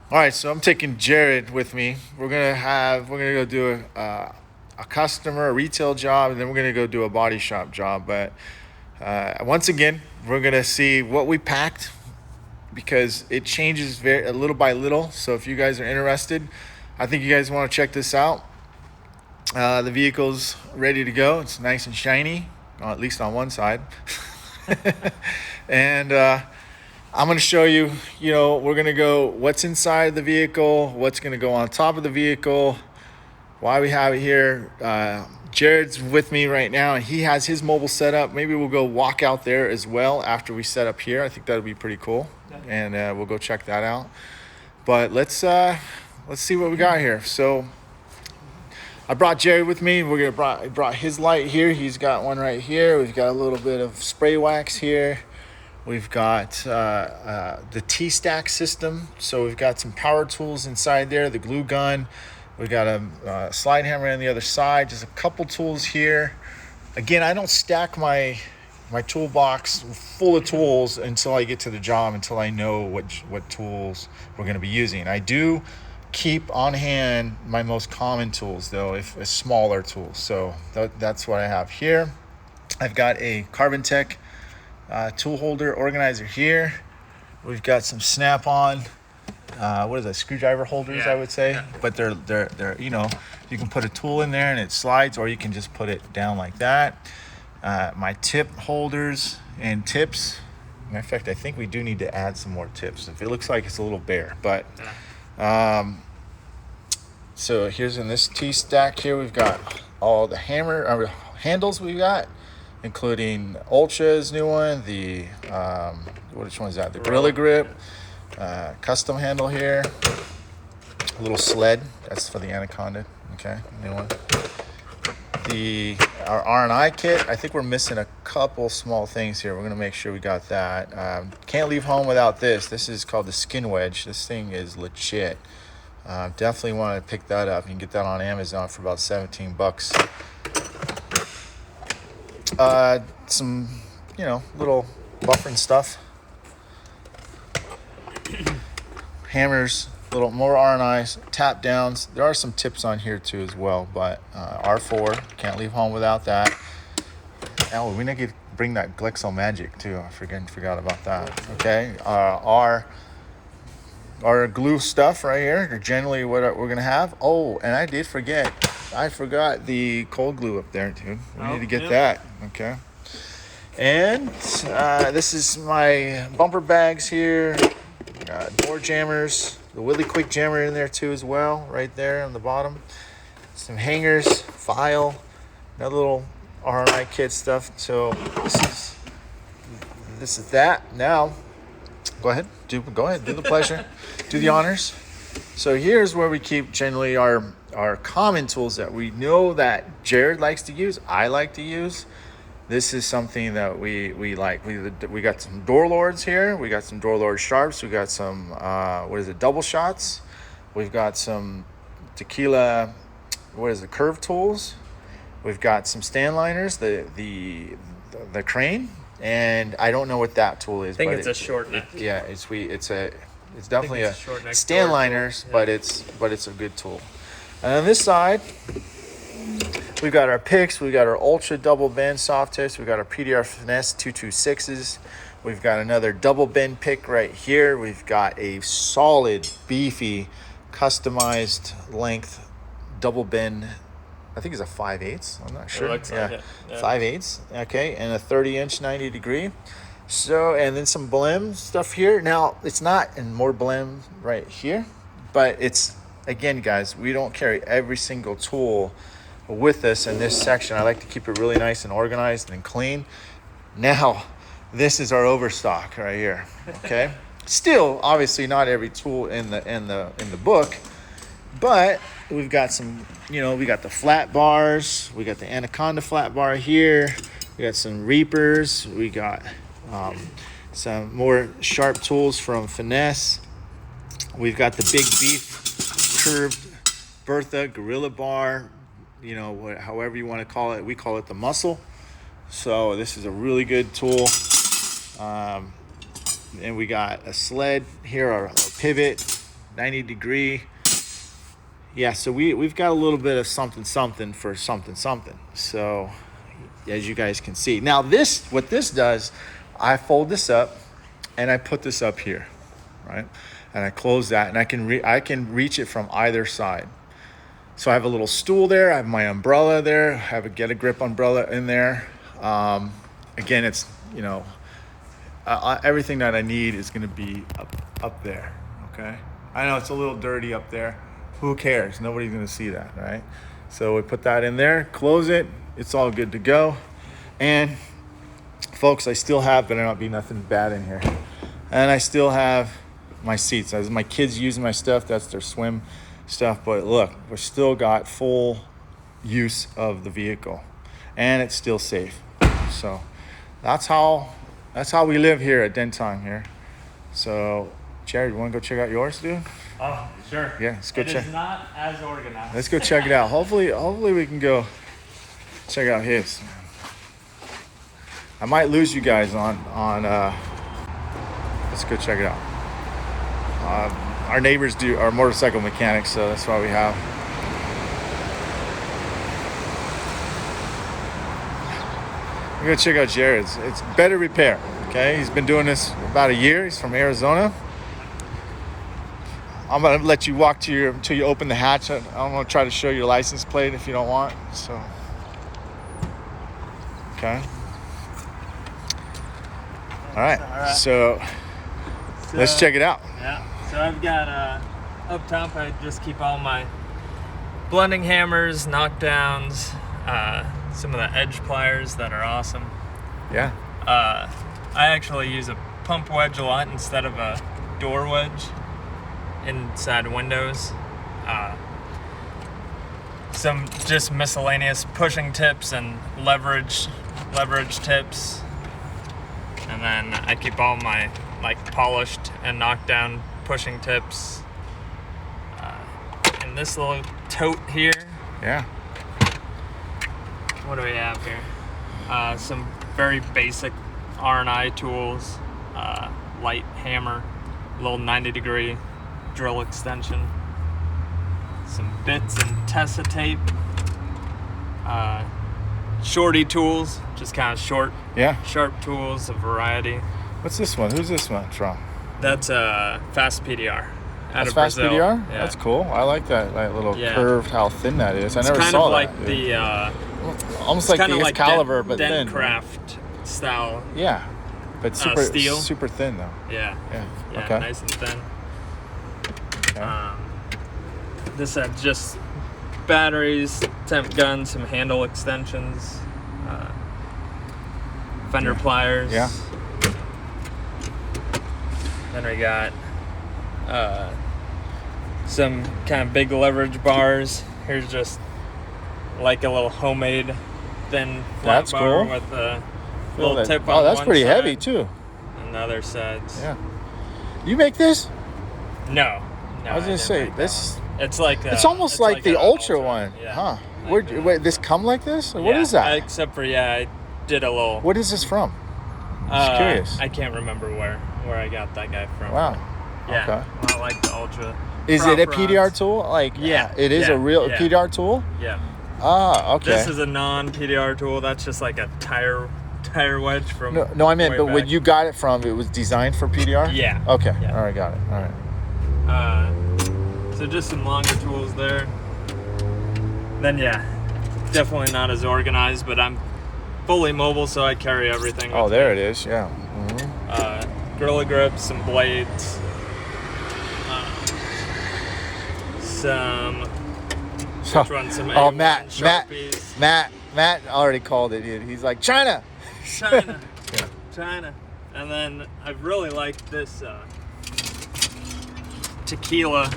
All right, so I'm taking Jared with me. We're gonna go do a customer, a retail job, and then we're gonna go do a body shop job. But once again, we're gonna see what we packed because it changes very a little by little. So if you guys are interested, I think you guys want to check this out. The vehicle's ready to go. It's nice and shiny, at least on one side. And I'm going to show you, we're going to go what's inside the vehicle, what's going to go on top of the vehicle, why we have it here. Jared's with me right now, and he has his mobile setup. Maybe we'll go walk out there as well after we set up here. I think that'll be pretty cool, and we'll go check that out. But let's see what we got here. So I brought Jared with me. I brought his light here. He's got one right here. We've got a little bit of spray wax here. We've got the T-stack system. So we've got some power tools inside there, the glue gun. We've got a slide hammer on the other side. Just a couple tools here. Again, I don't stack my toolbox full of tools until I get to the job, until I know what tools we're going to be using. I do keep on hand my most common tools, though, if smaller tools. So that's what I have here. I've got a Carbon Tech tool holder organizer here. We've got some Snap-on what is that, screwdriver holders, I would say. But they're you can put a tool in there and it slides, or you can just put it down like that. My tip holders and tips. In fact, I think we do need to add some more tips. If it looks like it's a little bare, but so here's in this T-stack here, we've got all the handles we've got, including Ultra's new one, the which one is that? The Gorilla Grip, custom handle here, a little sled, that's for the Anaconda, okay, new one. Our R&I kit, I think we're missing a couple small things here. We're gonna make sure we got that. Can't leave home without this. This is called the Skin Wedge. This thing is legit. Definitely want to pick that up. You can get that on Amazon for about $17. Some, little buffering stuff. Hammers, little more R&Is, tap downs. There are some tips on here too as well, but R4, can't leave home without that. Oh, we need to bring that Glexo Magic too. I forgot about that. Okay, our glue stuff right here, generally what we're gonna have. Oh, and I forgot the cold glue up there too. We need to get that. Okay. And this is my bumper bags here. Door jammers, the Willy Quick jammer in there too as well, right there on the bottom. Some hangers, file, another little R&I kit stuff. So this is that. Now, go ahead, do the pleasure, do the honors. So here's where we keep generally our common tools that we know that Jared likes to use, I like to use. This is something that we like. We got some door lords here. We got some door lord sharps. We got some double shots. We've got some tequila, curve tools. We've got some stand liners, the crane, and I don't know what that tool is. I think it's a short neck. It's definitely a stand liners, yeah. but it's a good tool. And on this side, we've got our picks, we've got our Ultra double bend soft tips, we've got our PDR Finesse 226s, we've got another double bend pick right here, we've got a solid, beefy, customized length double bend, I think it's a 5/8, I'm not sure. Like yeah. 5/8, okay, and a 30-inch 90 degree. So, and then some blem stuff here. Now, it's not in more blem right here, but it's, again, guys, we don't carry every single tool with us in this section. I like to keep it really nice and organized and clean. Now, this is our overstock right here. Okay. Still, obviously, not every tool in the book, but we've got some. We got the flat bars. We got the Anaconda flat bar here. We got some Reapers. We got some more sharp tools from Finesse. We've got the Big Beef curved Bertha Gorilla bar. However you want to call it, we call it the muscle. So this is a really good tool. And we got a sled here, our pivot. 90 degree. Yeah, so we've got a little bit of something for something. So as you guys can see. Now what this does, I fold this up and I put this up here, right? And I close that, and I can reach it from either side. So I have a little stool there. I have my umbrella there. I have a Get a Grip umbrella in there. Again, it's, you know, everything that I need is going to be up there, okay? I know it's a little dirty up there. Who cares? Nobody's going to see that, right? So we put that in there, close it. It's all good to go. And folks, I still have, better not be nothing bad in here. And I still have my seats. As my kids using my stuff, that's their swim stuff. But look, we're still got full use of the vehicle, and it's still safe. So that's how we live here at Dent Time here. So Jared, you want to go check out yours, dude? Oh, sure. Yeah, let's go check. It is not as organized. Let's go check it out. Hopefully we can go check out his. I might lose you guys on let's go check it out. Our neighbors are motorcycle mechanics, so that's why we have. We're gonna check out Jared's. It's Better Repair. Okay, he's been doing this about a year. He's from Arizona. I'm gonna let you walk until you open the hatch. I'm gonna try to show your license plate if you don't want. So, okay. All right. So let's check it out. Yeah. So I've got up top. I just keep all my blending hammers, knockdowns, some of the edge pliers that are awesome. Yeah. I actually use a pump wedge a lot instead of a door wedge inside windows. Some just miscellaneous pushing tips and leverage tips. And then I keep all my polished and knockdown pushing tips in this little tote here. Yeah. What do we have here? Some very basic R&I tools, light hammer, little 90-degree drill extension, some bits and Tessa tape, shorty tools, just kind of short, sharp tools, a variety. What's this one? Who's this one from? That's Fast PDR. That's Fast Brazil. PDR? Yeah. That's cool. I like that little curved, how thin that is. I never kind saw of that. like the almost like the Excalibur, but Dent thin. Craft style. Yeah, but steel. super thin though. Yeah. Okay. Nice and thin. Okay. This had just batteries, temp guns, some handle extensions, fender pliers. Yeah. Then we got some kind of big leverage bars. Here's just like a little homemade thin flat bar cool. with a little tip on Oh, that's one pretty side heavy too. and the other sides. Yeah. You make this? No, I was gonna say make this. It's like It's almost like the an Ultra one, yeah. huh? Like Wait, this come like this? What is that? Except for I did a little. What is this from? Just curious. I can't remember where I got that guy from. Wow. Yeah. Okay. I like the Ultra. Is it a PDR tool? It is a real PDR tool? Yeah. Ah, okay. This is a non-PDR tool. That's just like a tire wedge from. No, I meant, but back. when you got it from, it was designed for PDR? Yeah. Okay. Yeah. All right, got it. All right. So just some longer tools there. Then definitely not as organized, but I'm fully mobile, so I carry everything. Oh, there it is. Yeah. Mm-hmm. Gorilla grips, some blades, some. Which one? Some A1 Sharpies. Matt already called it. He's like China. China. Yeah. China. And then I've really liked this tequila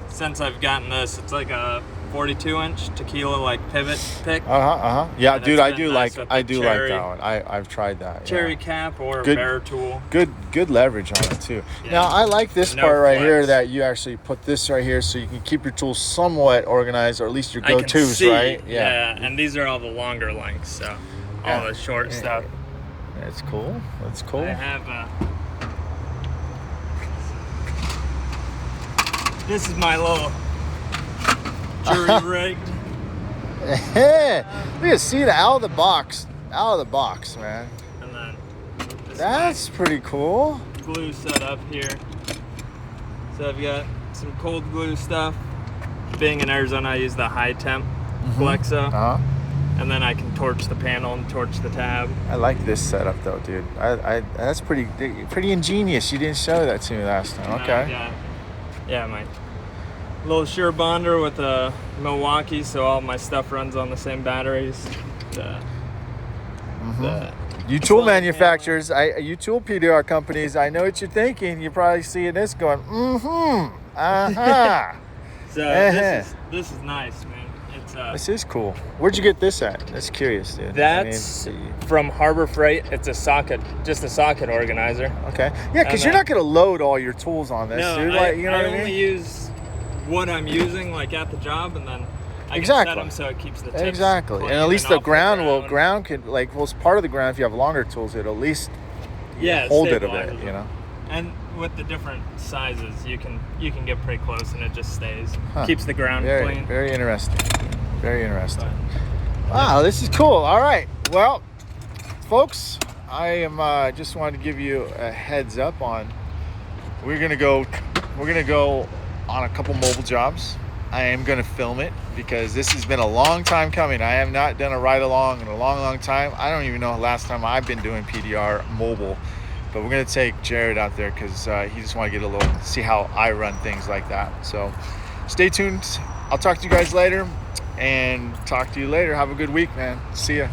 since I've gotten this. It's like a 42-inch tequila pivot pick. Yeah, dude, I do nice like like that one. I've tried that. Cherry cap or good, bear tool. Good leverage on it too. Yeah. Now I like this No part right flex. here that you actually put this right here so you can keep your tools somewhat organized, or at least your I can go-tos, see, right? Yeah, and these are all the longer lengths, so all the short stuff. That's cool. That's cool. I have This is my little jury rig. Look at, see it out of the box. Out of the box, man. And then this That's pretty cool. is my glue set up here. So I've got some cold glue stuff. Being in Arizona, I use the high temp Flexo. Uh-huh. And then I can torch the panel and torch the tab. I like this setup though, dude. That's pretty ingenious. You didn't show that to me last time. Okay. Yeah, my little Sure Bonder with a Milwaukee, so all my stuff runs on the same batteries. You tool Well, manufacturers, you tool PDR companies, I know what you're thinking. You're probably seeing this going, uh-huh. So this is nice, man. It's This is cool. Where'd you get this at? That's curious, dude. That's from Harbor Freight. It's a socket, just a socket organizer. Okay. Yeah, because you're not going to load all your tools on this, No, dude. I You know what I mean? only use what I'm using, like at the job, and then I can set them so it keeps the tips Exactly. And clean at least and the off ground could, like, well, it's part of the ground. If you have longer tools, it'll at least Yeah, hold it a stabilizes bit, them. you know? And with the different sizes, you can get pretty close, and it just stays. Keeps the ground clean. Very interesting. Very interesting. Wow, this is cool. All right. Well, folks, I am just wanted to give you a heads up on we're gonna go on a couple mobile jobs. I am gonna film it because this has been a long time coming. I have not done a ride along in a long time. I don't even know the last time I've been doing PDR mobile, but we're gonna take Jared out there because he just want to get see how I run things like that. So stay tuned. I'll talk to you guys later and talk to you later. Have a good week, man. See ya.